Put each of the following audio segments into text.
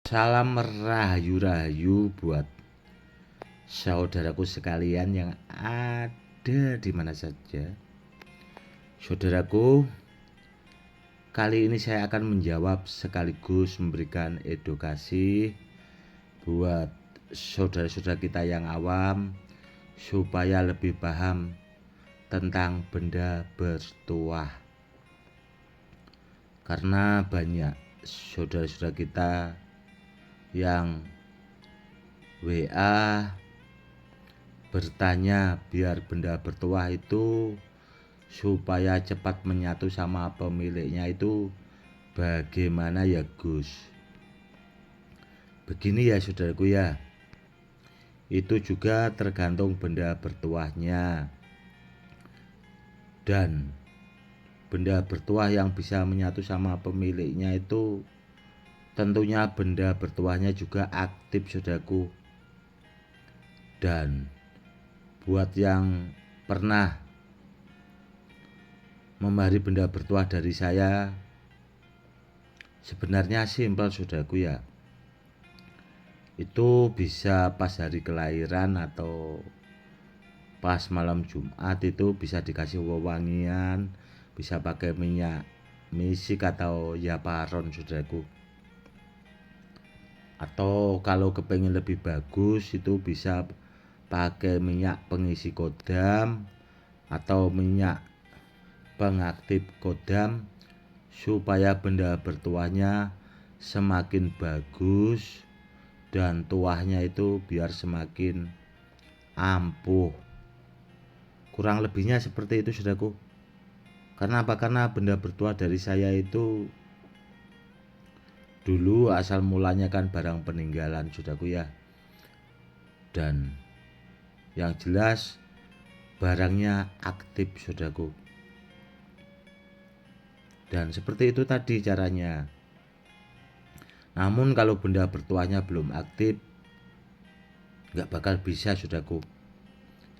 Salam rahayu-rahayu buat saudaraku sekalian yang ada di mana saja. Saudaraku, kali ini saya akan menjawab sekaligus memberikan edukasi buat saudara-saudara kita yang awam supaya lebih paham tentang benda bertuah. Karena banyak saudara-saudara kita yang WA bertanya biar benda bertuah itu supaya cepat menyatu sama pemiliknya itu bagaimana ya Gus? Begini ya saudaraku ya, itu juga tergantung benda bertuahnya. Dan benda bertuah yang bisa menyatu sama pemiliknya itu tentunya benda bertuahnya juga aktif saudaraku. Dan buat yang pernah memari benda bertuah dari saya, sebenarnya simpel saudaraku ya. Itu bisa pas hari kelahiran atau pas malam Jumat, itu bisa dikasih wewangian, bisa pakai minyak misik atau yaparon saudaraku. Atau kalau kepengen lebih bagus itu bisa pakai minyak pengisi kodam atau minyak pengaktif kodam supaya benda bertuahnya semakin bagus dan tuahnya itu biar semakin ampuh. Kurang lebihnya seperti itu saudaraku. Karena apa? Karena benda bertuah dari saya itu dulu asal mulanya kan barang peninggalan saudaraku ya. Dan yang jelas barangnya aktif saudaraku. Dan seperti itu tadi caranya. Namun kalau benda bertuahnya belum aktif, nggak bakal bisa saudaraku.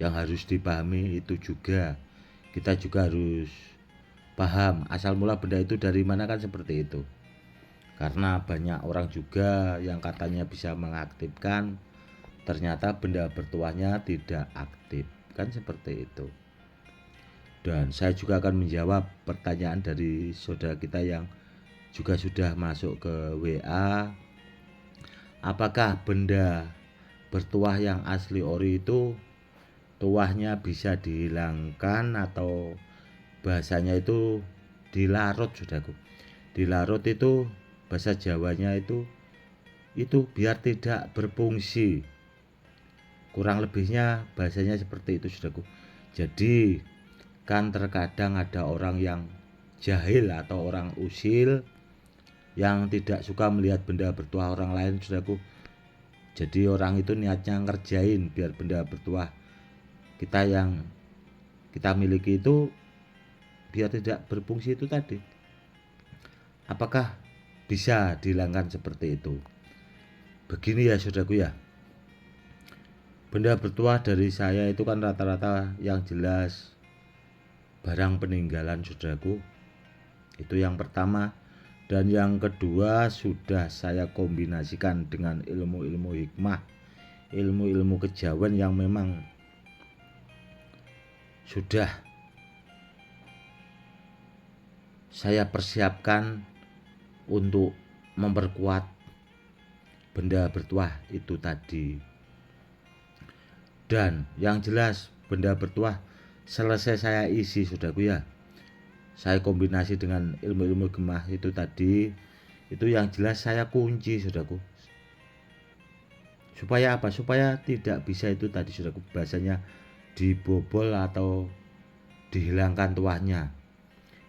Yang harus dipahami itu juga, kita juga harus paham asal mula benda itu dari mana kan seperti itu. Karena banyak orang juga yang katanya bisa mengaktifkan, ternyata benda bertuahnya tidak aktif, kan seperti itu. Dan saya juga akan menjawab pertanyaan dari saudara kita yang juga sudah masuk ke WA. Apakah benda bertuah yang asli ori itu tuahnya bisa dihilangkan atau bahasanya itu dilarut saudaraku. Dilarut itu bahasa Jawanya itu biar tidak berfungsi. Kurang lebihnya bahasanya seperti itu saudaraku. Jadi kan terkadang ada orang yang jahil atau orang usil yang tidak suka melihat benda bertuah orang lain saudaraku. Jadi orang itu niatnya ngerjain biar benda bertuah kita yang kita miliki itu biar tidak berfungsi itu tadi. Apakah bisa dihilangkan seperti itu? Begini ya saudaraku ya, benda bertuah dari saya itu kan rata-rata yang jelas barang peninggalan saudaraku. Itu yang pertama. Dan yang kedua sudah saya kombinasikan dengan ilmu-ilmu hikmah, ilmu-ilmu kejawen yang memang sudah saya persiapkan untuk memperkuat benda bertuah itu tadi. Dan yang jelas benda bertuah selesai saya isi saudaraku ya, saya kombinasi dengan ilmu-ilmu gemah itu tadi. Itu yang jelas saya kunci saudaraku. Supaya apa? Supaya tidak bisa itu tadi saudaraku, bahasanya dibobol atau dihilangkan tuahnya.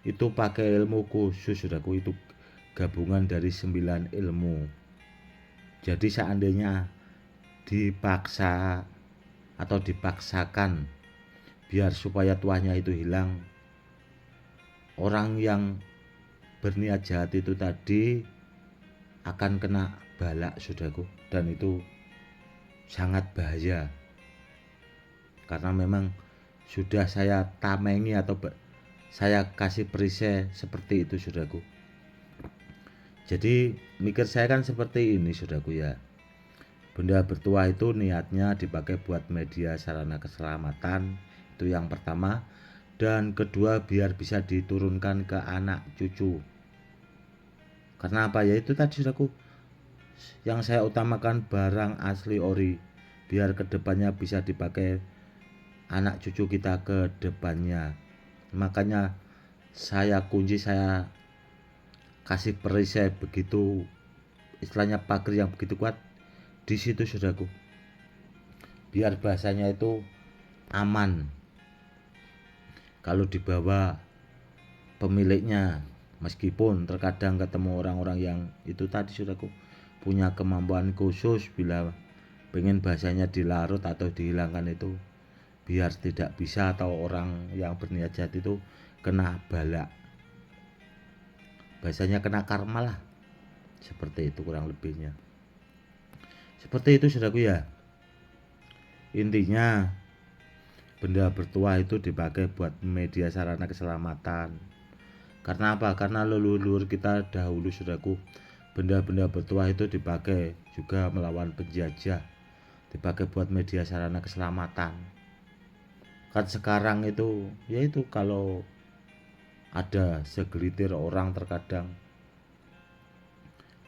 Itu pakai ilmu khusus saudaraku, itu gabungan dari 9 ilmu. Jadi seandainya dipaksa atau dipaksakan biar supaya tuahnya itu hilang, orang yang berniat jahat itu tadi akan kena balak saudaraku. Dan itu sangat bahaya. Karena memang sudah saya tamengi atau saya kasih perisai seperti itu saudaraku. Jadi mikir saya kan seperti ini saudaraku ya. Benda bertuah itu niatnya dipakai buat media sarana keselamatan, itu yang pertama. Dan kedua biar bisa diturunkan ke anak cucu. Karena apa ya, itu tadi saudaraku, yang saya utamakan barang asli ori, biar kedepannya bisa dipakai anak cucu kita ke depannya. Makanya saya kunci, saya kasih perisai begitu, istilahnya pagar yang begitu kuat di situ saudaraku, biar bahasanya itu aman kalau dibawa pemiliknya. Meskipun terkadang ketemu orang-orang yang itu tadi saudaraku punya kemampuan khusus, bila pengen bahasanya dilarut atau dihilangkan itu biar tidak bisa, atau orang yang berniat jahat itu kena bala, bahasanya kena karma lah, seperti itu kurang lebihnya. Seperti itu saudaraku ya. Intinya benda bertuah itu dipakai buat media sarana keselamatan. Karena apa? Karena leluhur kita dahulu saudaraku, benda-benda bertuah itu dipakai juga melawan penjajah, dipakai buat media sarana keselamatan. Kan sekarang itu yaitu kalau ada segelintir orang terkadang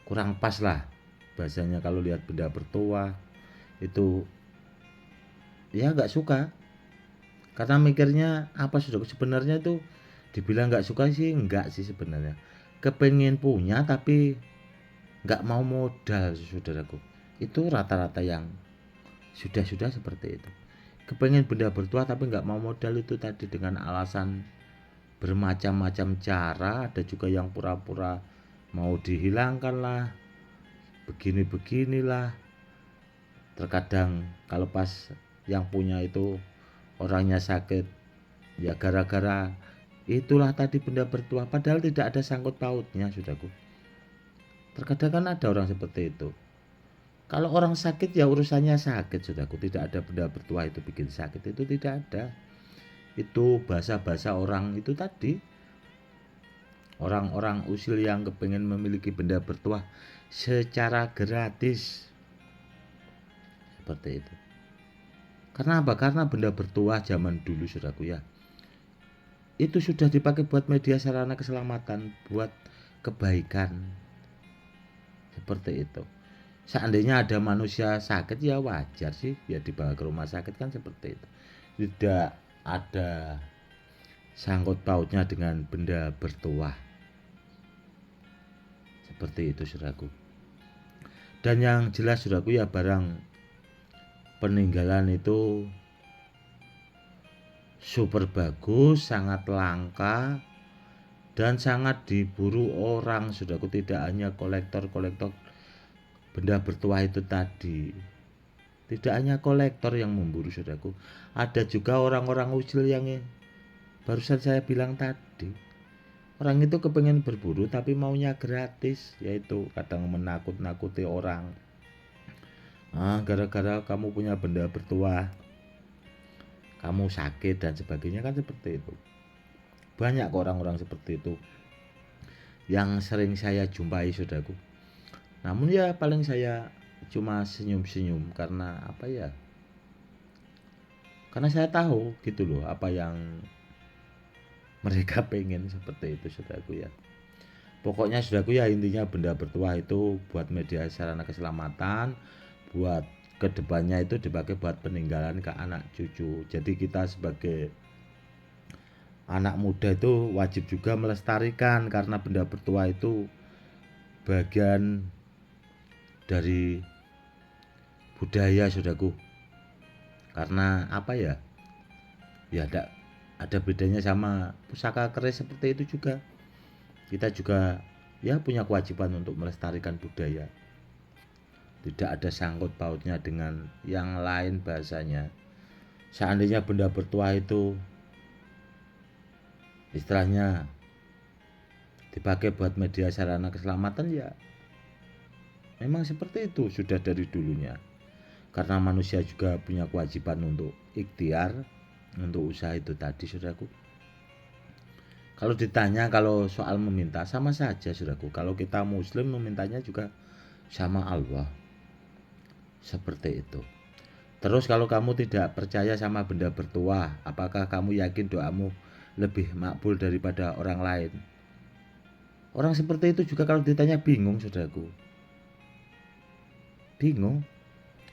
kurang pas lah bahasanya kalau lihat benda bertuah itu, ya nggak suka. Karena mikirnya apa saudaraku, sebenarnya itu dibilang nggak suka sih enggak sih sebenarnya, kepengen punya tapi nggak mau modal saudaraku. Itu rata-rata yang sudah seperti itu, kepengen benda bertuah tapi nggak mau modal, itu tadi dengan alasan bermacam-macam cara. Ada juga yang pura-pura mau dihilangkan lah, begini-beginilah. Terkadang kalau pas yang punya itu orangnya sakit, ya gara-gara itulah tadi benda bertuah, padahal tidak ada sangkut pautnya saudaraku. Terkadang kan ada orang seperti itu. Kalau orang sakit ya urusannya sakit saudaraku, tidak ada benda bertuah itu bikin sakit, itu tidak ada. Itu bahasa-bahasa orang itu tadi, orang-orang usil yang kepengen memiliki benda bertuah secara gratis, seperti itu. Karena apa? Karena benda bertuah zaman dulu saudaraku ya, itu sudah dipakai buat media sarana keselamatan, buat kebaikan, seperti itu. Seandainya ada manusia sakit ya wajar sih ya dibawa ke rumah sakit, kan seperti itu. Tidak ada sangkut pautnya dengan benda bertuah, seperti itu saudaraku. Dan yang jelas saudaraku ya, barang peninggalan itu super bagus, sangat langka dan sangat diburu orang saudaraku. Tidak hanya kolektor-kolektor benda bertuah itu tadi, tidak hanya kolektor yang memburu saudaraku, ada juga orang-orang usil yang barusan saya bilang tadi. Orang itu kepengen berburu tapi maunya gratis, yaitu kadang menakut-nakuti orang. Gara-gara kamu punya benda bertuah kamu sakit dan sebagainya, kan seperti itu. Banyak orang-orang seperti itu yang sering saya jumpai saudaraku. Namun ya paling saya cuma senyum-senyum, karena apa ya, karena saya tahu gitu loh apa yang mereka pengen, seperti itu saudaraku ya. Pokoknya saudaraku ya, intinya benda bertuah itu buat media sarana keselamatan, buat kedepannya itu dipakai buat peninggalan ke anak cucu. Jadi kita sebagai anak muda itu wajib juga melestarikan, karena benda bertuah itu bagian dari budaya saudaraku. Karena apa ya, ya ada bedanya sama pusaka keris seperti itu juga. Kita juga ya punya kewajiban untuk melestarikan budaya. Tidak ada sangkut pautnya dengan yang lain bahasanya. Seandainya benda bertuah itu istilahnya dipakai buat media sarana keselamatan, ya memang seperti itu sudah dari dulunya. Karena manusia juga punya kewajiban untuk ikhtiar, untuk usaha itu tadi saudaraku. Kalau ditanya kalau soal meminta sama saja saudaraku. Kalau kita muslim memintanya juga sama Allah. Seperti itu. Terus kalau kamu tidak percaya sama benda bertuah, apakah kamu yakin doamu lebih makbul daripada orang lain? Orang seperti itu juga kalau ditanya bingung saudaraku. Bingung.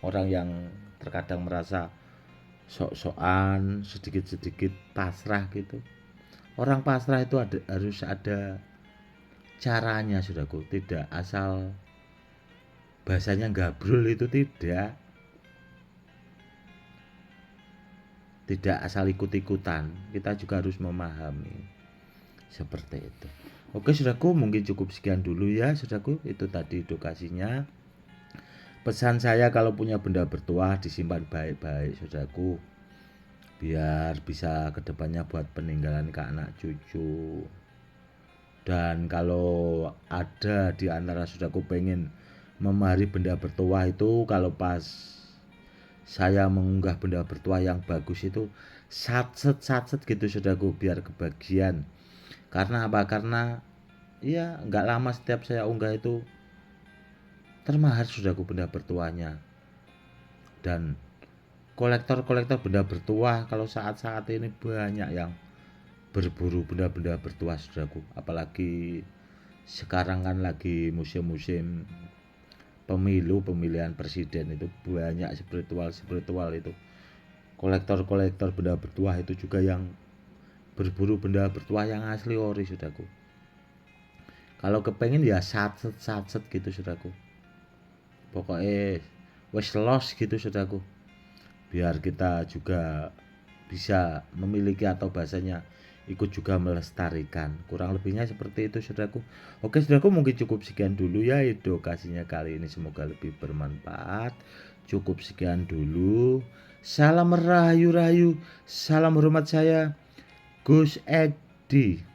Orang yang terkadang merasa sok-sokan, sedikit-sedikit pasrah gitu. Orang pasrah itu harus ada caranya saudaraku, tidak asal bahasanya gabrul itu tidak asal ikut-ikutan, kita juga harus memahami seperti itu. Oke saudaraku, mungkin cukup sekian dulu ya saudaraku, itu tadi edukasinya. Pesan saya kalau punya benda bertuah disimpan baik-baik saudaraku, biar bisa kedepannya buat peninggalan ke anak cucu. Dan kalau ada di antara saudaraku pengen memahami benda bertuah itu, kalau pas saya mengunggah benda bertuah yang bagus itu satset gitu saudaraku, biar kebagian. Karena apa? Karena ya nggak lama setiap saya unggah itu termahal saudaraku benda bertuahnya. Dan kolektor-kolektor benda bertuah kalau saat-saat ini banyak yang berburu benda-benda bertuah saudaraku. Apalagi sekarang kan lagi musim-musim pemilihan presiden, itu banyak spiritual itu. Kolektor-kolektor benda bertuah itu juga yang berburu benda bertuah yang asli ori saudaraku. Kalau kepengen ya satset gitu saudaraku. Pokoknya wes los gitu saudaraku. Biar kita juga bisa memiliki atau bahasanya ikut juga melestarikan. Kurang lebihnya seperti itu saudaraku. Oke saudaraku, mungkin cukup sekian dulu ya edukasinya kali ini, semoga lebih bermanfaat. Cukup sekian dulu. Salam rahayu-rahayu. Salam hormat saya Gus Edi.